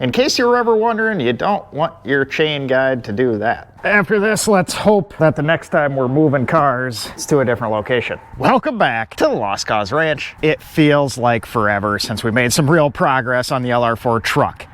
In case you were ever wondering, you don't want your chain guide to do that. After this, let's hope that the next time we're moving cars, it's to a different location. Welcome back to the Lost Cause Ranch. It feels like forever since we made some real progress on the LR4 truck.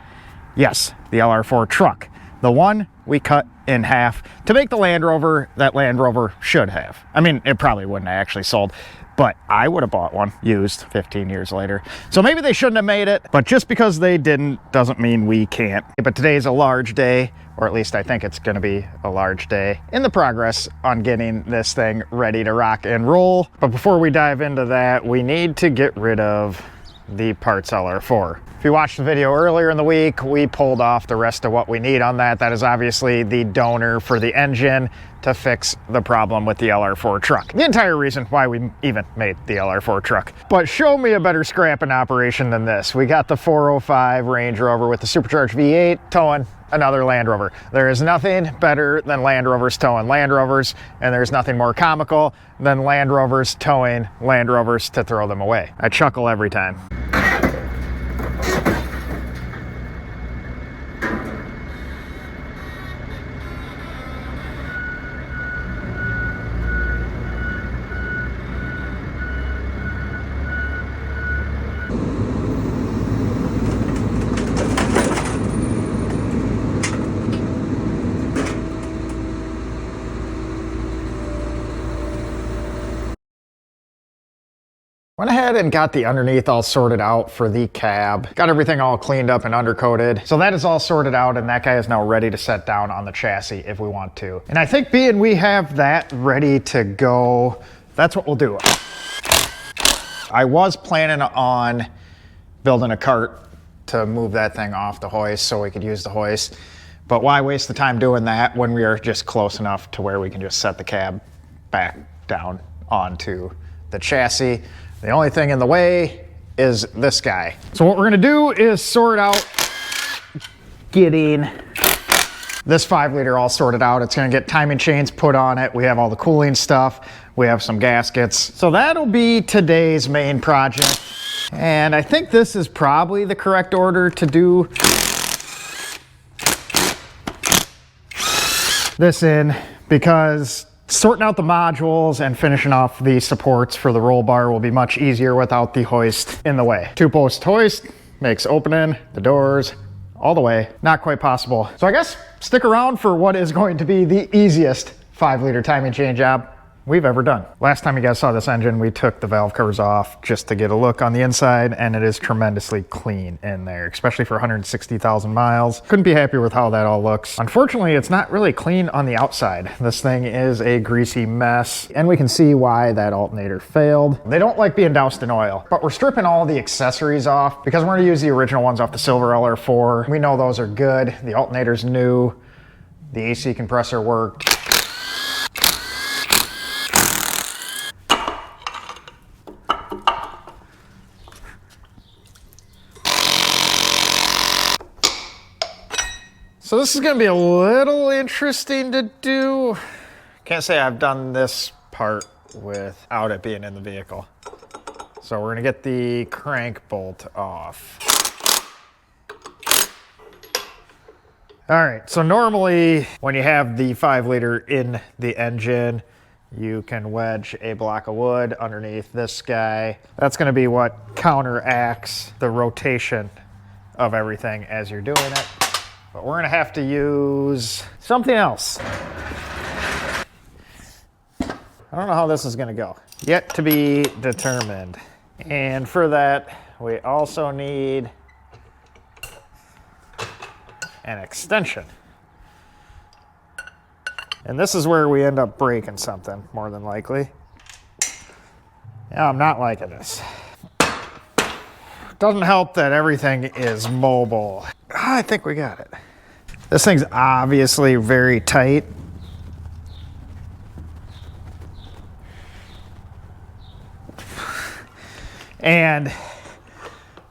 Yes, the LR4 truck. The one we cut in half to make the Land Rover that Land Rover should have. I mean, it probably wouldn't have actually sold, but I would have bought one used 15 years later. So maybe they shouldn't have made it, but just because they didn't doesn't mean we can't. But today's a large day, or at least I think it's gonna be a large day in the progress on getting this thing ready to rock and roll. But before we dive into that, we need to get rid of the parts LR4. If you watched the video earlier in the week, we pulled off the rest of what we need on that. That is obviously the donor for the engine to fix the problem with the LR4 truck. The entire reason why we even made the LR4 truck. But show me a better scrapping operation than this. We got the 405 Range Rover with the supercharged V8 towing another Land Rover. There is nothing better than Land Rovers towing Land Rovers, and there's nothing more comical than Land Rovers towing Land Rovers to throw them away. I chuckle every time. Went ahead and got the underneath all sorted out for the cab. Got everything all cleaned up and undercoated. So that is all sorted out, and that guy is now ready to set down on the chassis if we want to. And I think being we have that ready to go, that's what we'll do. I was planning on building a cart to move that thing off the hoist so we could use the hoist. But why waste the time doing that when we are just close enough to where we can just set the cab back down onto the chassis. The only thing in the way is this guy. So what we're gonna do is sort out getting this 5-liter all sorted out. It's gonna get timing chains put on it. We have all the cooling stuff. We have some gaskets. So that'll be today's main project. And I think this is probably the correct order to do this in, because sorting out the modules and finishing off the supports for the roll bar will be much easier without the hoist in the way. 2-post hoist makes opening the doors all the way not quite possible. So I guess stick around for what is going to be the easiest 5-liter timing chain job we've ever done. Last time you guys saw this engine, we took the valve covers off just to get a look on the inside, and it is tremendously clean in there, especially for 160,000 miles. Couldn't be happier with how that all looks. Unfortunately, it's not really clean on the outside. This thing is a greasy mess, and we can see why that alternator failed. They don't like being doused in oil, but we're stripping all the accessories off because we're gonna use the original ones off the silver LR4. We know those are good. The alternator's new. The AC compressor worked. So this is gonna be a little interesting to do. Can't say I've done this part without it being in the vehicle. So we're gonna get the crank bolt off. All right, so normally when you have the 5-liter in the engine, you can wedge a block of wood underneath this guy. That's gonna be what counteracts the rotation of everything as you're doing it. But we're gonna have to use something else. I don't know how this is gonna go. Yet to be determined. And for that, we also need an extension. And this is where we end up breaking something, more than likely. Yeah, I'm not liking this. Doesn't help that everything is mobile. I think we got it. This thing's obviously very tight. And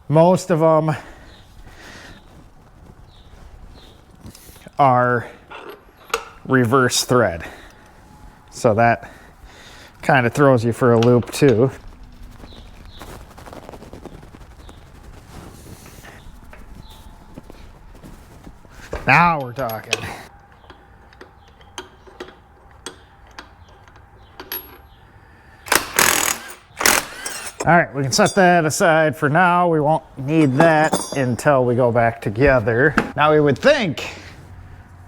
most of them are reverse thread. So that kind of throws you for a loop too. Now we're talking. All right, we can set that aside for now. We won't need that until we go back together. Now we would think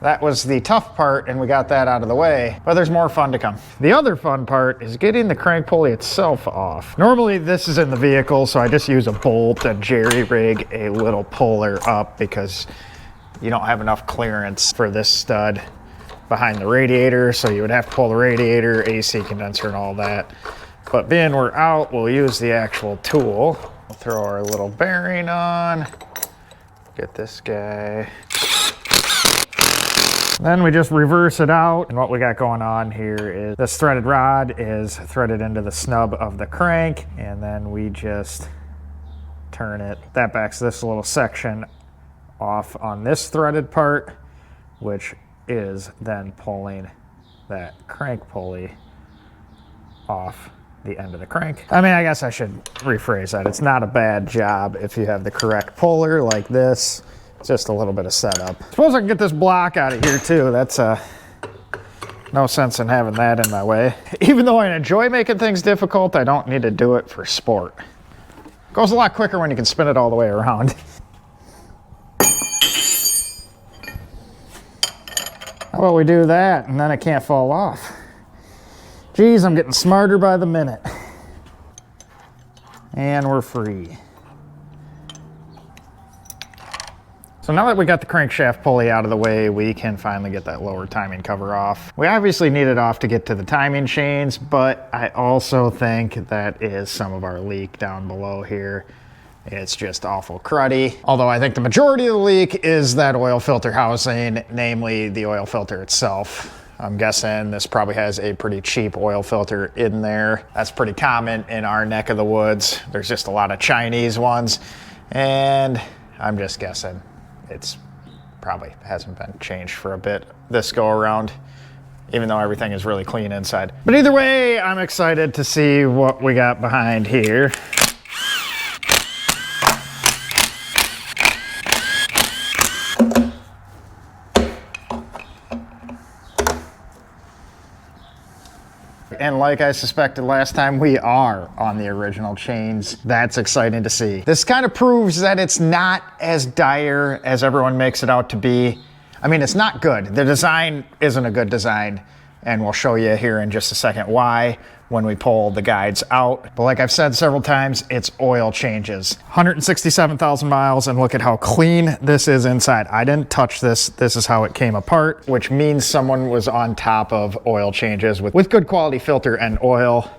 that was the tough part and we got that out of the way, but there's more fun to come. The other fun part is getting the crank pulley itself off. Normally this is in the vehicle, so I just use a bolt and jerry rig a little puller up because you don't have enough clearance for this stud behind the radiator, so you would have to pull the radiator, AC condenser and all that. But being we're out, we'll use the actual tool. We'll throw our little bearing on, get this guy. Then we just reverse it out. And what we got going on here is this threaded rod is threaded into the snub of the crank, and then we just turn it. That backs this little section off on this threaded part, which is then pulling that crank pulley off the end of the crank. I mean, I guess I should rephrase that. It's not a bad job if you have the correct puller like this. It's just a little bit of setup. Suppose I can get this block out of here too. That's no sense in having that in my way. Even though I enjoy making things difficult, I don't need to do it for sport. Goes a lot quicker when you can spin it all the way around. How about we do that and then it can't fall off? Geez, I'm getting smarter by the minute. And we're free. So now that we got the crankshaft pulley out of the way, we can finally get that lower timing cover off. We obviously need it off to get to the timing chains, but I also think that is some of our leak down below here. It's just awful cruddy. Although I think the majority of the leak is that oil filter housing, namely the oil filter itself. I'm guessing this probably has a pretty cheap oil filter in there. That's pretty common in our neck of the woods. There's just a lot of Chinese ones, and I'm just guessing it's probably hasn't been changed for a bit this go around, even though everything is really clean inside. But either way, I'm excited to see what we got behind here. And like I suspected last time, we are on the original chains. That's exciting to see. This kind of proves that it's not as dire as everyone makes it out to be. I mean, it's not good. The design isn't a good design, and we'll show you here in just a second why when we pull the guides out. But like I've said several times, it's oil changes. 167,000 miles, and look at how clean this is inside. I didn't touch this. This is how it came apart, which means someone was on top of oil changes with good quality filter and oil,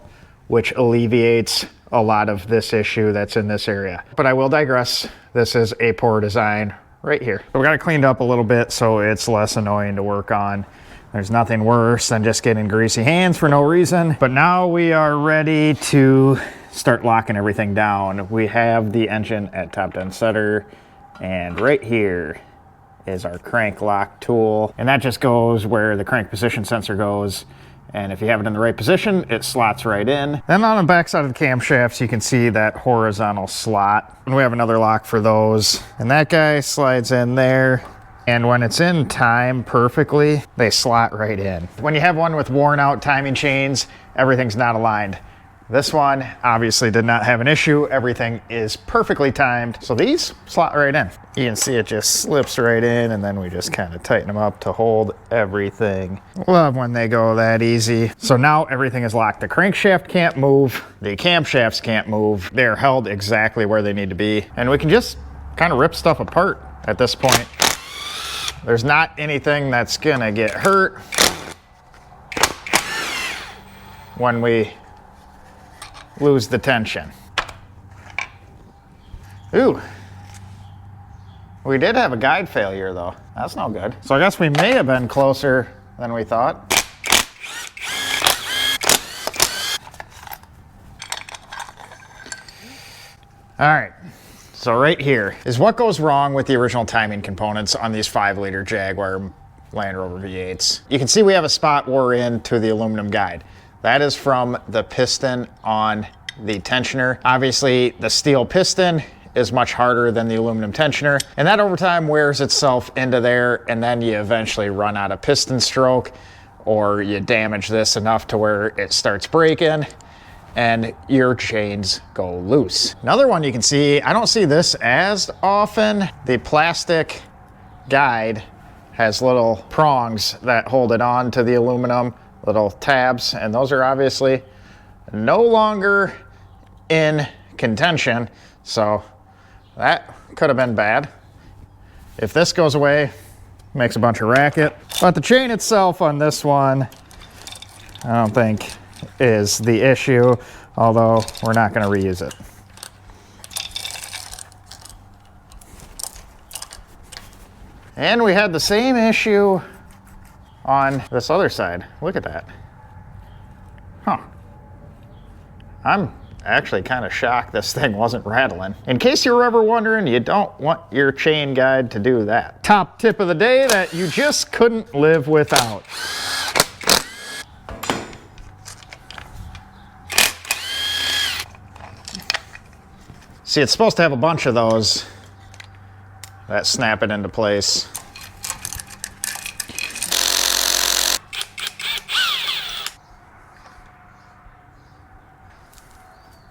which alleviates a lot of this issue that's in this area. But I will digress. This is a poor design right here. So we got it cleaned up a little bit so it's less annoying to work on. There's nothing worse than just getting greasy hands for no reason. But now we are ready to start locking everything down. We have the engine at top down center, and right here is our crank lock tool. And that just goes where the crank position sensor goes. And if you have it in the right position, it slots right in. Then on the back side of the camshafts, you can see that horizontal slot. And we have another lock for those. And that guy slides in there. And when it's in time perfectly, they slot right in. When you have one with worn out timing chains, everything's not aligned. This one obviously did not have an issue. Everything is perfectly timed. So these slot right in. You can see it just slips right in, and then we just kind of tighten them up to hold everything. Love when they go that easy. So now everything is locked. The crankshaft can't move. The camshafts can't move. They're held exactly where they need to be. And we can just kind of rip stuff apart at this point. There's not anything that's gonna get hurt when we lose the tension. Ooh, we did have a guide failure though. That's no good. So I guess we may have been closer than we thought. All right. So right here is what goes wrong with the original timing components on these 5-liter Jaguar Land Rover V8s. You can see we have a spot wore in to the aluminum guide. That is from the piston on the tensioner. Obviously, the steel piston is much harder than the aluminum tensioner, and that over time wears itself into there, and then you eventually run out of piston stroke, or you damage this enough to where it starts breaking and your chains go loose. Another one you can see, I don't see this as often, the plastic guide has little prongs that hold it on to the aluminum, little tabs, and those are obviously no longer in contention, so that could have been bad. If this goes away, makes a bunch of racket. But the chain itself on this one, I don't think is the issue, although we're not going to reuse it. And we had the same issue on this other side. Look at that. Huh. I'm actually kind of shocked this thing wasn't rattling. In case you were ever wondering, you don't want your chain guide to do that. Top tip of the day that you just couldn't live without. See, it's supposed to have a bunch of those that snap it into place.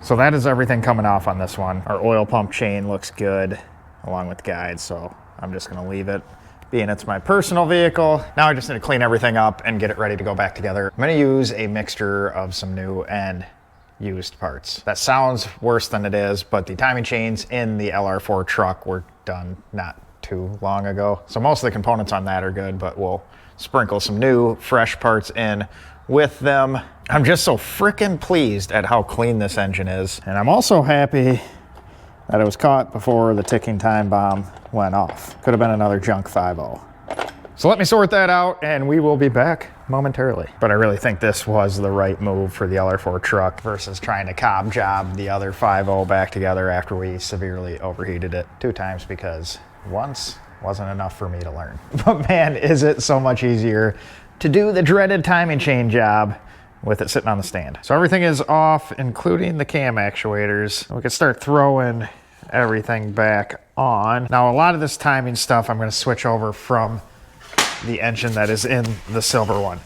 So that is everything coming off on this one. Our oil pump chain looks good along with the guide, so I'm just gonna leave it, being it's my personal vehicle. Now I just need to clean everything up and get it ready to go back together. I'm gonna use a mixture of some new and used parts. That sounds worse than it is, but the timing chains in the LR4 truck were done not too long ago. So most of the components on that are good, but we'll sprinkle some new, fresh parts in with them. I'm just so freaking pleased at how clean this engine is. And I'm also happy that it was caught before the ticking time bomb went off. Could have been another junk 5.0. So let me sort that out and we will be back momentarily. But I really think this was the right move for the LR4 truck versus trying to cob job the other 5.0 back together after we severely overheated it 2 times, because once wasn't enough for me to learn. But man, is it so much easier to do the dreaded timing chain job with it sitting on the stand. So everything is off, including the cam actuators. We can start throwing everything back on. Now a lot of this timing stuff I'm going to switch over from the engine that is in the silver one.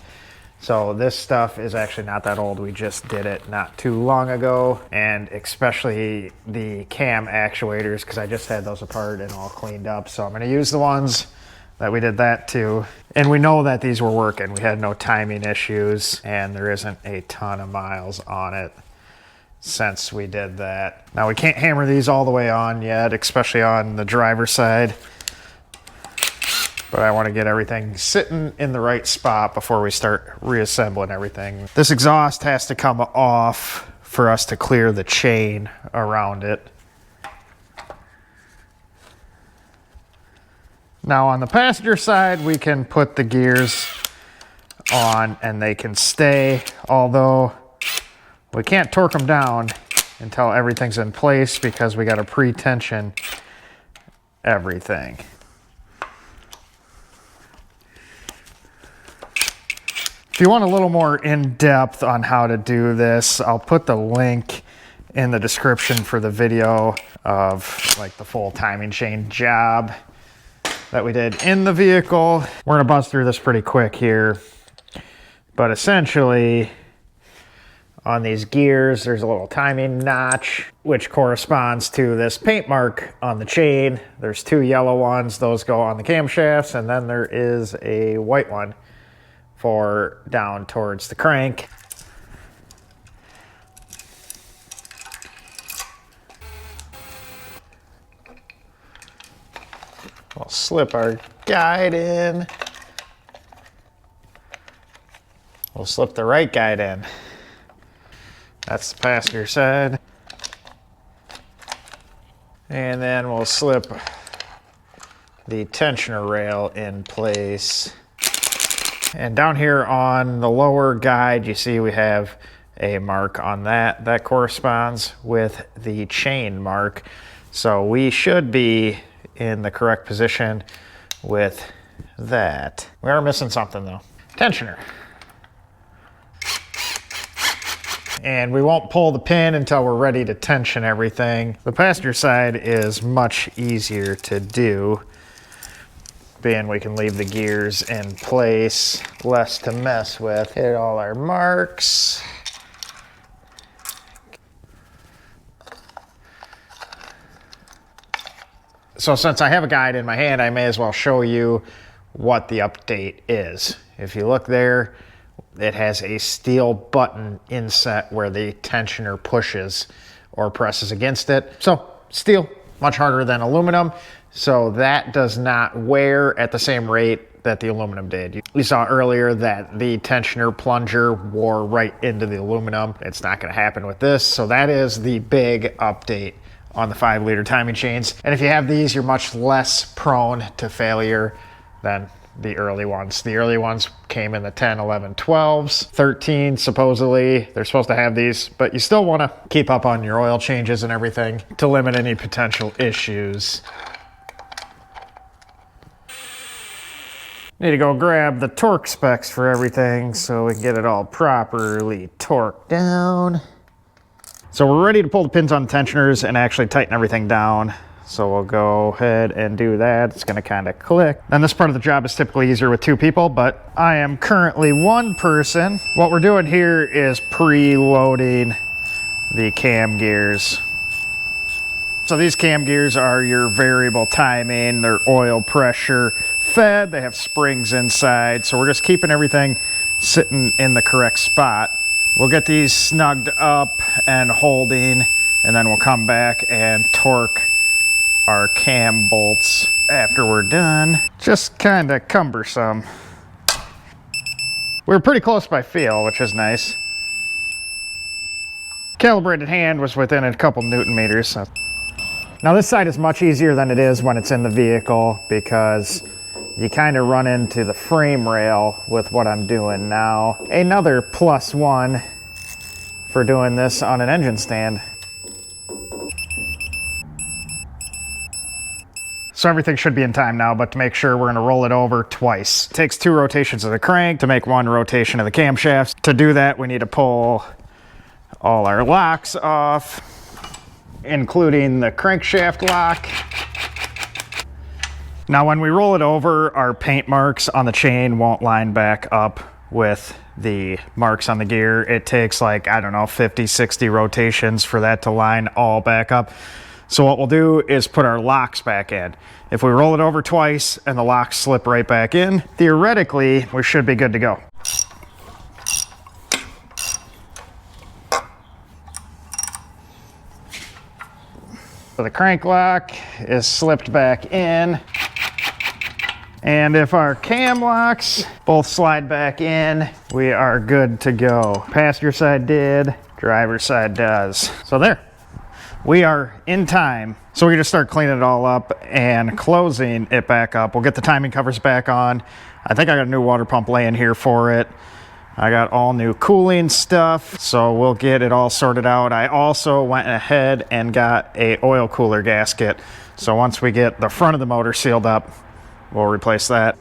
So this stuff is actually not that old. We just did it not too long ago, and especially the cam actuators, because I just had those apart and all cleaned up. So I'm going to use the ones that we did that to. And we know that these were working. We had no timing issues, and there isn't a ton of miles on it since we did that. Now we can't hammer these all the way on yet, especially on the driver's side. But I want to get everything sitting in the right spot before we start reassembling everything. This exhaust has to come off for us to clear the chain around it. Now on the passenger side, we can put the gears on and they can stay, although we can't torque them down until everything's in place because we got to pre-tension everything. If you want a little more in-depth on how to do this, I'll put the link in the description for the video of like the full timing chain job that we did in the vehicle. We're gonna buzz through this pretty quick here, but essentially on these gears, there's a little timing notch, which corresponds to this paint mark on the chain. There's 2 yellow ones, those go on the camshafts, and then there is a white one for down towards the crank. We'll slip our guide in. We'll slip the right guide in. That's the passenger side. And then we'll slip the tensioner rail in place. And down here on the lower guide, you see we have a mark on that. That corresponds with the chain mark. So we should be in the correct position with that. We are missing something though. Tensioner. And we won't pull the pin until we're ready to tension everything. The passenger side is much easier to do, being we can leave the gears in place, less to mess with. Hit all our marks. So since I have a guide in my hand, I may as well show you what the update is. If you look there, it has a steel button inset where the tensioner pushes or presses against it. So steel, much harder than aluminum. So that does not wear at the same rate that the aluminum did. You saw earlier that the tensioner plunger wore right into the aluminum. It's not gonna happen with this. So that is the big update on the 5-liter timing chains. And if you have these, you're much less prone to failure than the early ones. The early ones came in the 10, 11, 12s, 13 supposedly. They're supposed to have these, but you still want to keep up on your oil changes and everything to limit any potential issues. Need to go grab the torque specs for everything so we can get it all properly torqued down. So we're ready to pull the pins on the tensioners and actually tighten everything down. So we'll go ahead and do that. It's gonna kind of click. And this part of the job is typically easier with 2 people, but I am currently 1 person. What we're doing here is pre-loading the cam gears. So these cam gears are your variable timing. They're oil pressure fed. They have springs inside. So we're just keeping everything sitting in the correct spot. We'll get these snugged up and holding, and then we'll come back and torque our cam bolts after we're done. Just kind of cumbersome. We were pretty close by feel, which is nice. Calibrated hand was within a couple Newton meters. So. Now this side is much easier than it is when it's in the vehicle because you kind of run into the frame rail with what I'm doing now. Another +1 for doing this on an engine stand. So everything should be in time now, but to make sure, we're gonna roll it over twice. It takes 2 rotations of the crank to make 1 rotation of the camshafts. To do that, we need to pull all our locks off, including the crankshaft lock. Now when we roll it over, our paint marks on the chain won't line back up with the marks on the gear. It takes like, I don't know, 50, 60 rotations for that to line all back up. So what we'll do is put our locks back in. If we roll it over twice and the locks slip right back in, theoretically, we should be good to go. So the crank lock is slipped back in. And if our cam locks both slide back in, we are good to go. Passenger side did, driver's side does. So there, we are in time. So we can just start cleaning it all up and closing it back up. We'll get the timing covers back on. I think I got a new water pump laying here for it. I got all new cooling stuff, so we'll get it all sorted out. I also went ahead and got a oil cooler gasket. So once we get the front of the motor sealed up, we'll replace that.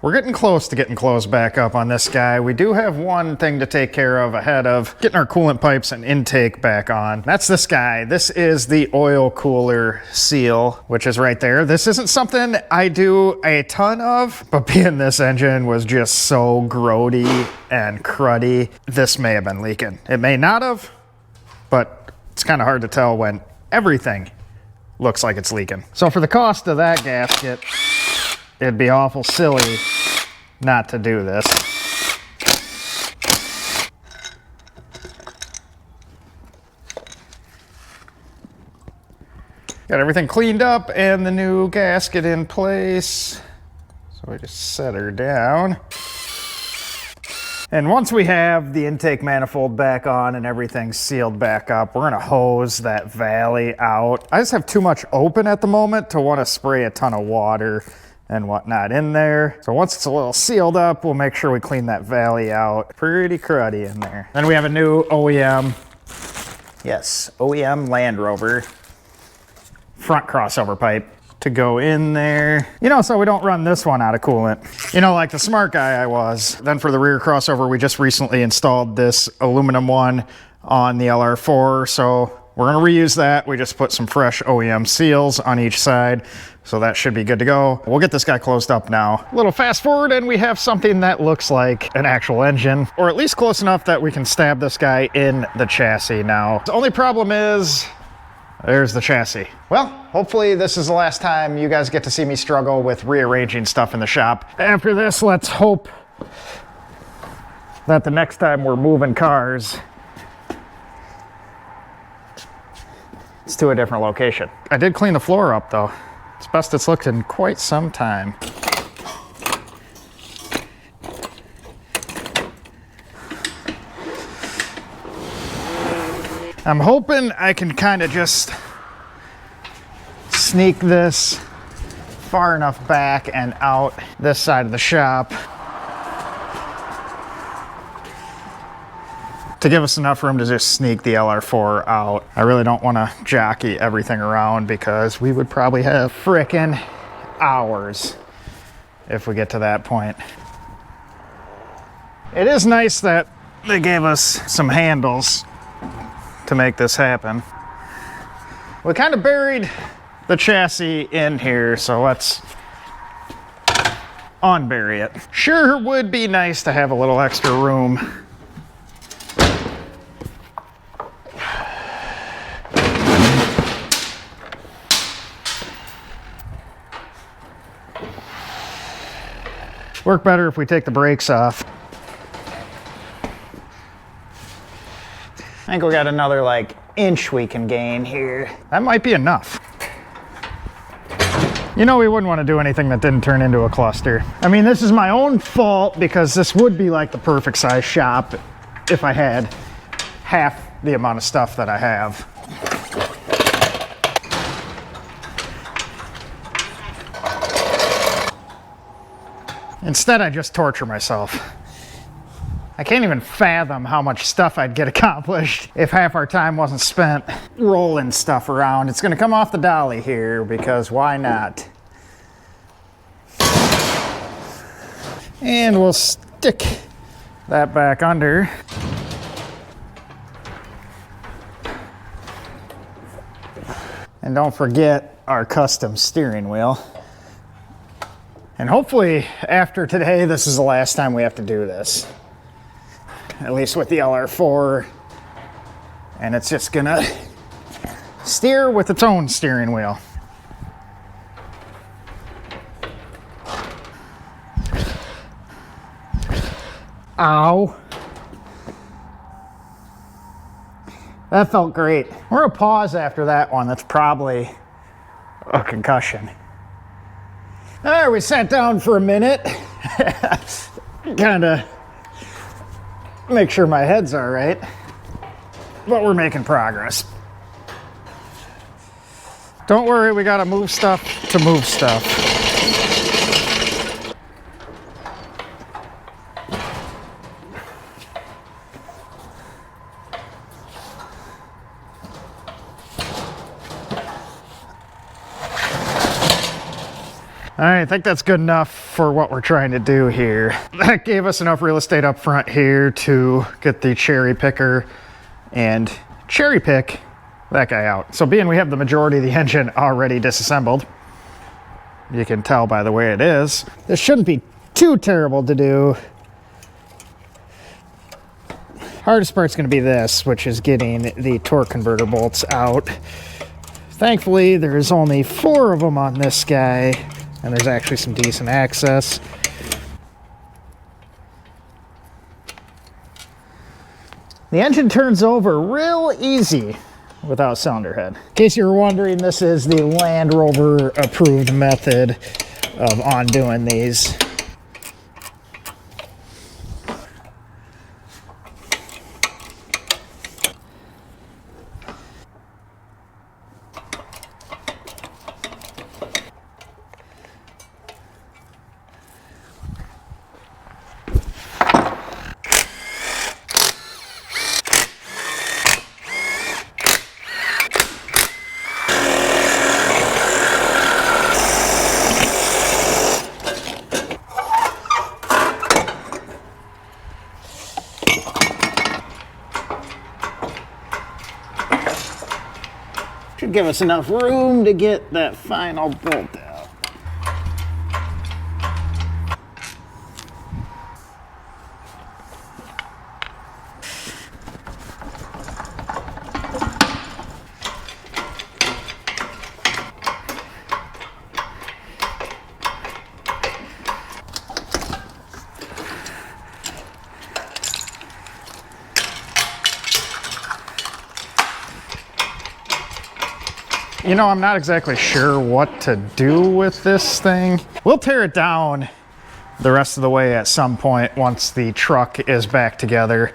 We're getting close to getting closed back up on this guy. We do have one thing to take care of ahead of getting our coolant pipes and intake back on. That's this guy. This is the oil cooler seal, which is right there. This isn't something I do a ton of, but being this engine was just so grody and cruddy, this may have been leaking. It may not have, but it's kind of hard to tell when everything looks like it's leaking. So for the cost of that gasket, it'd be awful silly not to do this. Got everything cleaned up and the new gasket in place. So we just set her down. And once we have the intake manifold back on and everything sealed back up, we're gonna hose that valley out. I just have too much open at the moment to want to spray a ton of water and whatnot in there. So once it's a little sealed up, we'll make sure we clean that valley out. Pretty cruddy in there. Then we have a new OEM, yes, OEM Land Rover front crossover pipe to go in there. You know, so we don't run this one out of coolant. You know, like the smart guy I was. Then for the rear crossover, we just recently installed this aluminum one on the LR4. So we're gonna reuse that. We just put some fresh OEM seals on each side. So that should be good to go. We'll get this guy closed up now. A little fast forward and we have something that looks like an actual engine, or at least close enough that we can stab this guy in the chassis now. The only problem is, there's the chassis. Well, hopefully this is the last time you guys get to see me struggle with rearranging stuff in the shop. After this, let's hope that the next time we're moving cars, it's to a different location. I did clean the floor up though. It's best it's looked in quite some time. I'm hoping I can kind of just sneak this far enough back and out this side of the shop to give us enough room to just sneak the LR4 out. I really don't want to jockey everything around because we would probably have frickin' hours if we get to that point. It is nice that they gave us some handles to make this happen. We kind of buried the chassis in here, so let's unbury it. Sure would be nice to have a little extra room. Work better if we take the brakes off. I think we got another like inch we can gain here. That might be enough. You know, we wouldn't want to do anything that didn't turn into a cluster. I mean, this is my own fault because this would be like the perfect size shop if I had half the amount of stuff that I have. Instead, I just torture myself. I can't even fathom how much stuff I'd get accomplished if half our time wasn't spent rolling stuff around. It's gonna come off the dolly here because why not? And we'll stick that back under. And don't forget our custom steering wheel. And hopefully after today, this is the last time we have to do this. At least with the LR4. And it's just gonna steer with its own steering wheel. Ow. That felt great. We're gonna pause after that one. That's probably a concussion. All right, we sat down for a minute. Kinda make sure my head's all right, but we're making progress. Don't worry, we gotta move stuff to move stuff. All right, I think that's good enough for what we're trying to do here. That gave us enough real estate up front here to get the cherry picker and cherry pick that guy out. So being we have the majority of the engine already disassembled, you can tell by the way it is, this shouldn't be too terrible to do. Hardest part's gonna be this, which is getting the torque converter bolts out. Thankfully, there's only 4 of them on this guy, and there's actually some decent access. The engine turns over real easy without cylinder head. In case you were wondering, this is the Land Rover approved method of undoing these. Should give us enough room to get that final bolt out. You know, I'm not exactly sure what to do with this thing. We'll tear it down the rest of the way at some point once the truck is back together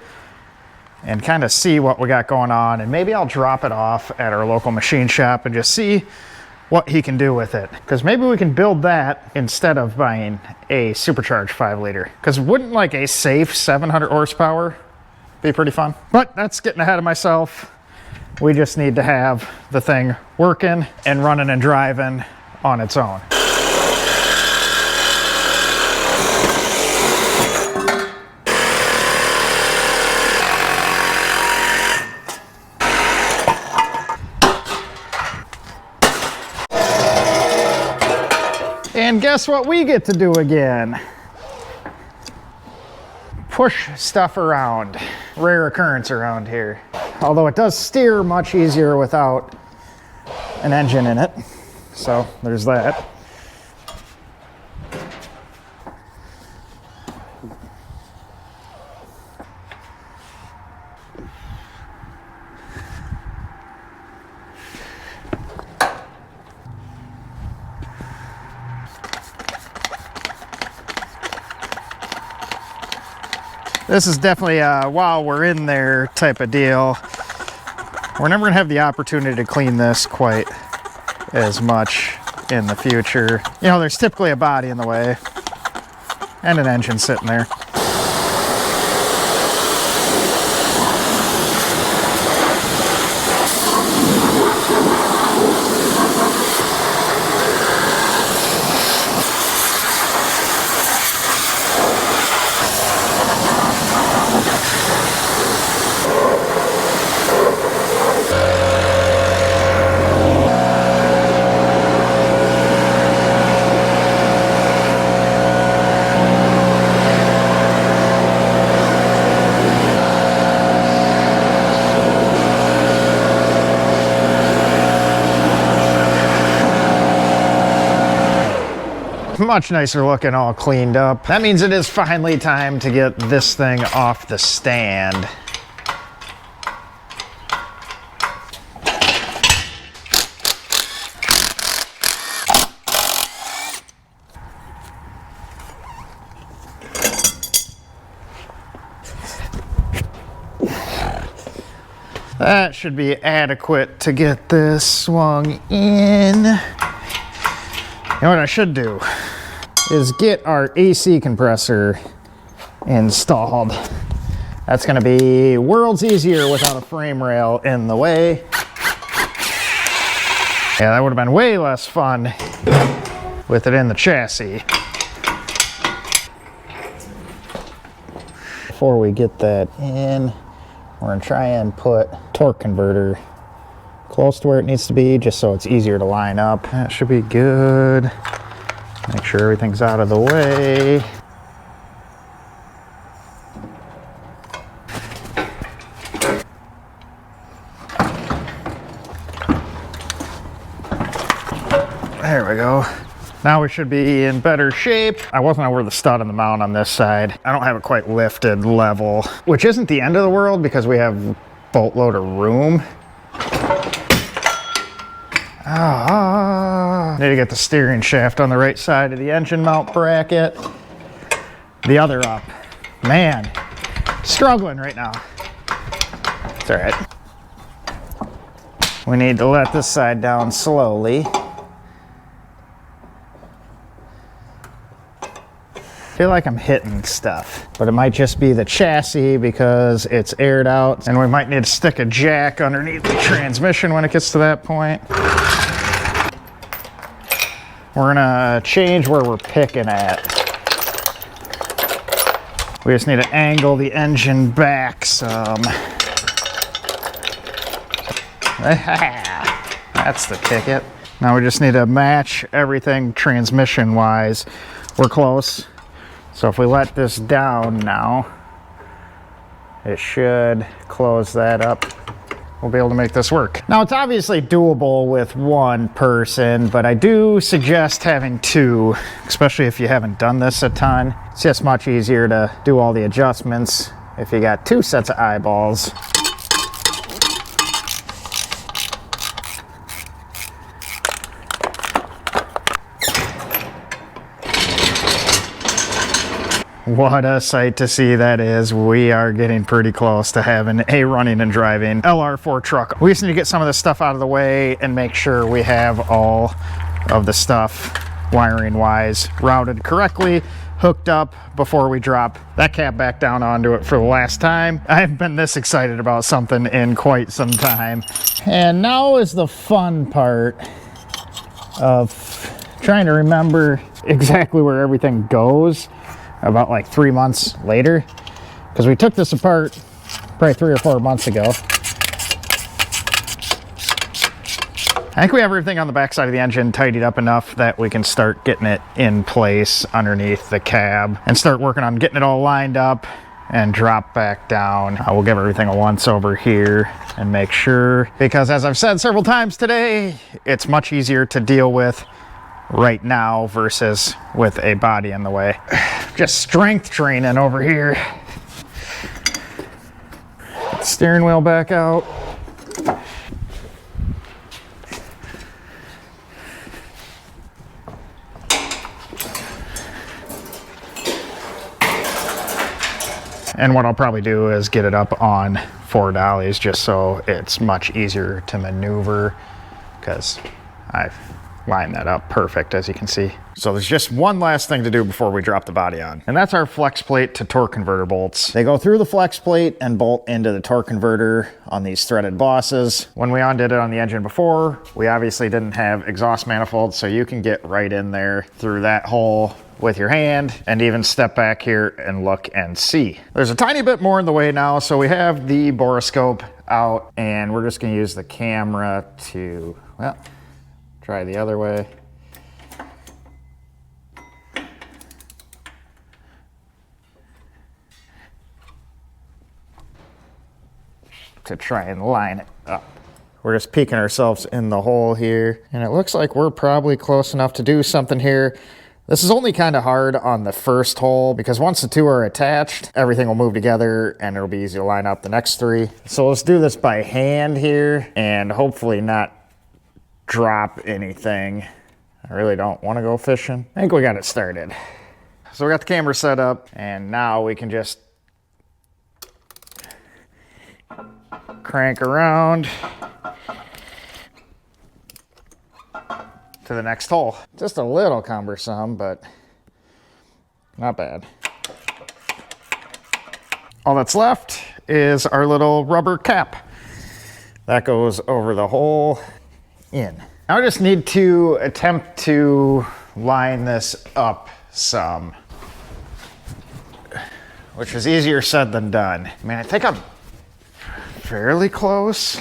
and kind of see what we got going on. And maybe I'll drop it off at our local machine shop and just see what he can do with it. Because maybe we can build that instead of buying a supercharged 5-liter. Because wouldn't like a safe 700 horsepower be pretty fun? But that's getting ahead of myself. We just need to have the thing working and running and driving on its own. And guess what we get to do again? Push stuff around. Rare occurrence around here. Although it does steer much easier without an engine in it. So there's that. This is definitely a while we're in there type of deal. We're never gonna have the opportunity to clean this quite as much in the future. You know, there's typically a body in the way and an engine sitting there. Much nicer looking, all cleaned up. That means it is finally time to get this thing off the stand. That should be adequate to get this swung in. You know what I should do is get our AC compressor installed. That's gonna be worlds easier without a frame rail in the way. Yeah, that would have been way less fun with it in the chassis. Before we get that in, we're gonna try and put torque converter close to where it needs to be, just so it's easier to line up. That should be good. Make sure everything's out of the way. There we go. Now we should be in better shape. I wasn't over the stud on the mount on this side. I don't have it quite lifted level, which isn't the end of the world because we have boatload of room. Need to get the steering shaft on the right side of the engine mount bracket. The other up. Man, struggling right now. It's all right. We need to let this side down slowly. I feel like I'm hitting stuff, but it might just be the chassis because it's aired out, and we might need to stick a jack underneath the transmission when it gets to that point. We're gonna change where we're picking at. We just need to angle the engine back some. That's the ticket. Now we just need to match everything transmission-wise. We're close. So if we let this down now, it should close that up. We'll be able to make this work. Now it's obviously doable with one person, but I do suggest having two, especially if you haven't done this a ton. It's just much easier to do all the adjustments if you got two sets of eyeballs. What a sight to see that is. We are getting pretty close to having a running and driving LR4 truck. We just need to get some of this stuff out of the way and make sure we have all of the stuff wiring wise routed correctly, hooked up before we drop that cab back down onto it for the last time. I haven't been this excited about something in quite some time. And now is the fun part of trying to remember exactly where everything goes about like 3 months later, because we took this apart probably 3 or 4 months ago. I think we have everything on the back side of the engine tidied up enough that we can start getting it in place underneath the cab and start working on getting it all lined up and drop back down. We'll give everything a once over here and make sure, because as I've said several times today, it's much easier to deal with right now versus with a body in the way. Just strength training over here. Get the steering wheel back out. And what I'll probably do is get it up on 4 dollies just so it's much easier to maneuver, because I've line that up perfect, as you can see. So there's just one last thing to do before we drop the body on, and that's our flex plate to torque converter bolts. They go through the flex plate and bolt into the torque converter on these threaded bosses. When we undid it on the engine before, we obviously didn't have exhaust manifolds, so you can get right in there through that hole with your hand and even step back here and look and see. There's a tiny bit more in the way now, so we have the borescope out, and we're just gonna use the camera to, well, try the other way. To try and line it up. We're just peeking ourselves in the hole here, and it looks like we're probably close enough to do something here. This is only kind of hard on the first hole, because once the two are attached, everything will move together and it'll be easy to line up the next three. So let's do this by hand here and hopefully not drop anything. I really don't want to go fishing. I think we got it started. So we got the camera set up, and now we can just crank around to the next hole. Just a little cumbersome, but not bad. All that's left is our little rubber cap. That goes over the hole in. Now I just need to attempt to line this up some, which is easier said than done. I mean, I think I'm fairly close.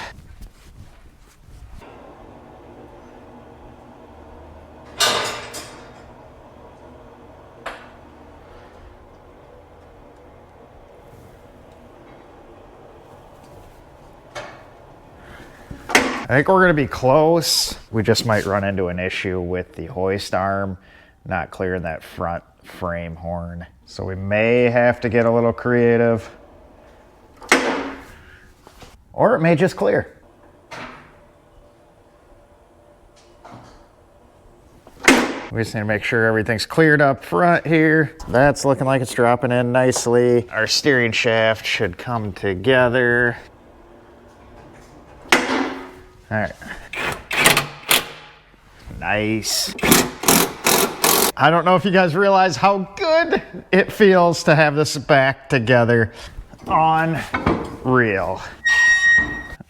I think we're gonna be close. We just might run into an issue with the hoist arm not clearing that front frame horn. So we may have to get a little creative. Or it may just clear. We just need to make sure everything's cleared up front here. That's looking like it's dropping in nicely. Our steering shaft should come together. All right. Nice. I don't know if you guys realize how good it feels to have this back together on reel.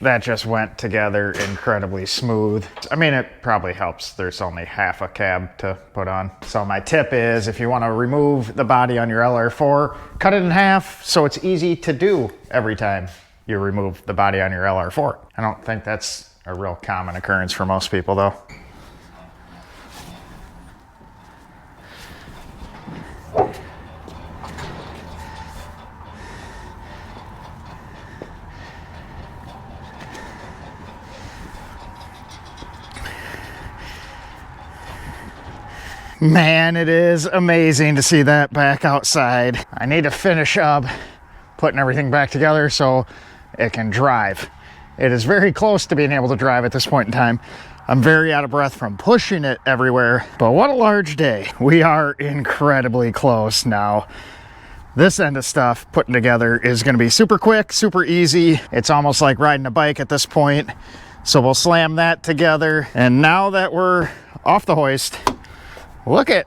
That just went together incredibly smooth. I mean, it probably helps there's only half a cab to put on. So my tip is, if you want to remove the body on your LR4, cut it in half so it's easy to do every time you remove the body on your LR4. I don't think that's a real common occurrence for most people though. Man, it is amazing to see that back outside. I need to finish up putting everything back together so it can drive. It is very close to being able to drive at this point in time. I'm very out of breath from pushing it everywhere, but what a large day. We are incredibly close now. This end of stuff putting together is going to be super quick, super easy. It's almost like riding a bike at this point. So we'll slam that together. And now that we're off the hoist, look at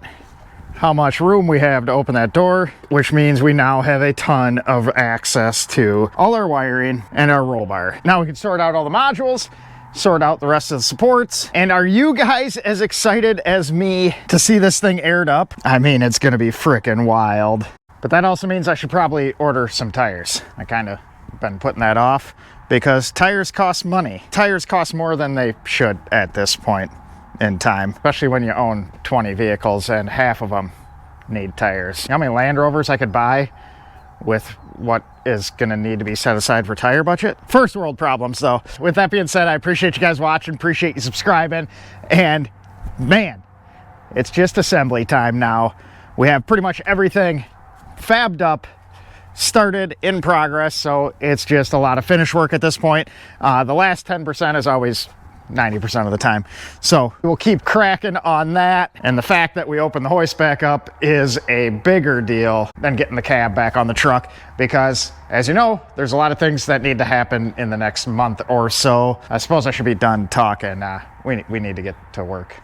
how much room we have to open that door, which means we now have a ton of access to all our wiring and our roll bar. Now we can sort out all the modules, sort out the rest of the supports. And are you guys as excited as me to see this thing aired up? I mean, it's gonna be freaking wild. But that also means I should probably order some tires. I kind of been putting that off because tires cost money. Tires cost more than they should at this point in time, especially when you own 20 vehicles and half of them need tires. You know how many Land Rovers I could buy with what is gonna need to be set aside for tire budget? First world problems though. With that being said, I appreciate you guys watching, appreciate you subscribing, and man, it's just assembly time now. We have pretty much everything fabbed up, started, in progress, so it's just a lot of finish work at this point. The last 10% is always 90% of the time. So we'll keep cracking on that. And the fact that we opened the hoist back up is a bigger deal than getting the cab back on the truck, because as you know, there's a lot of things that need to happen in the next month or so. I suppose I should be done talking. We need to get to work.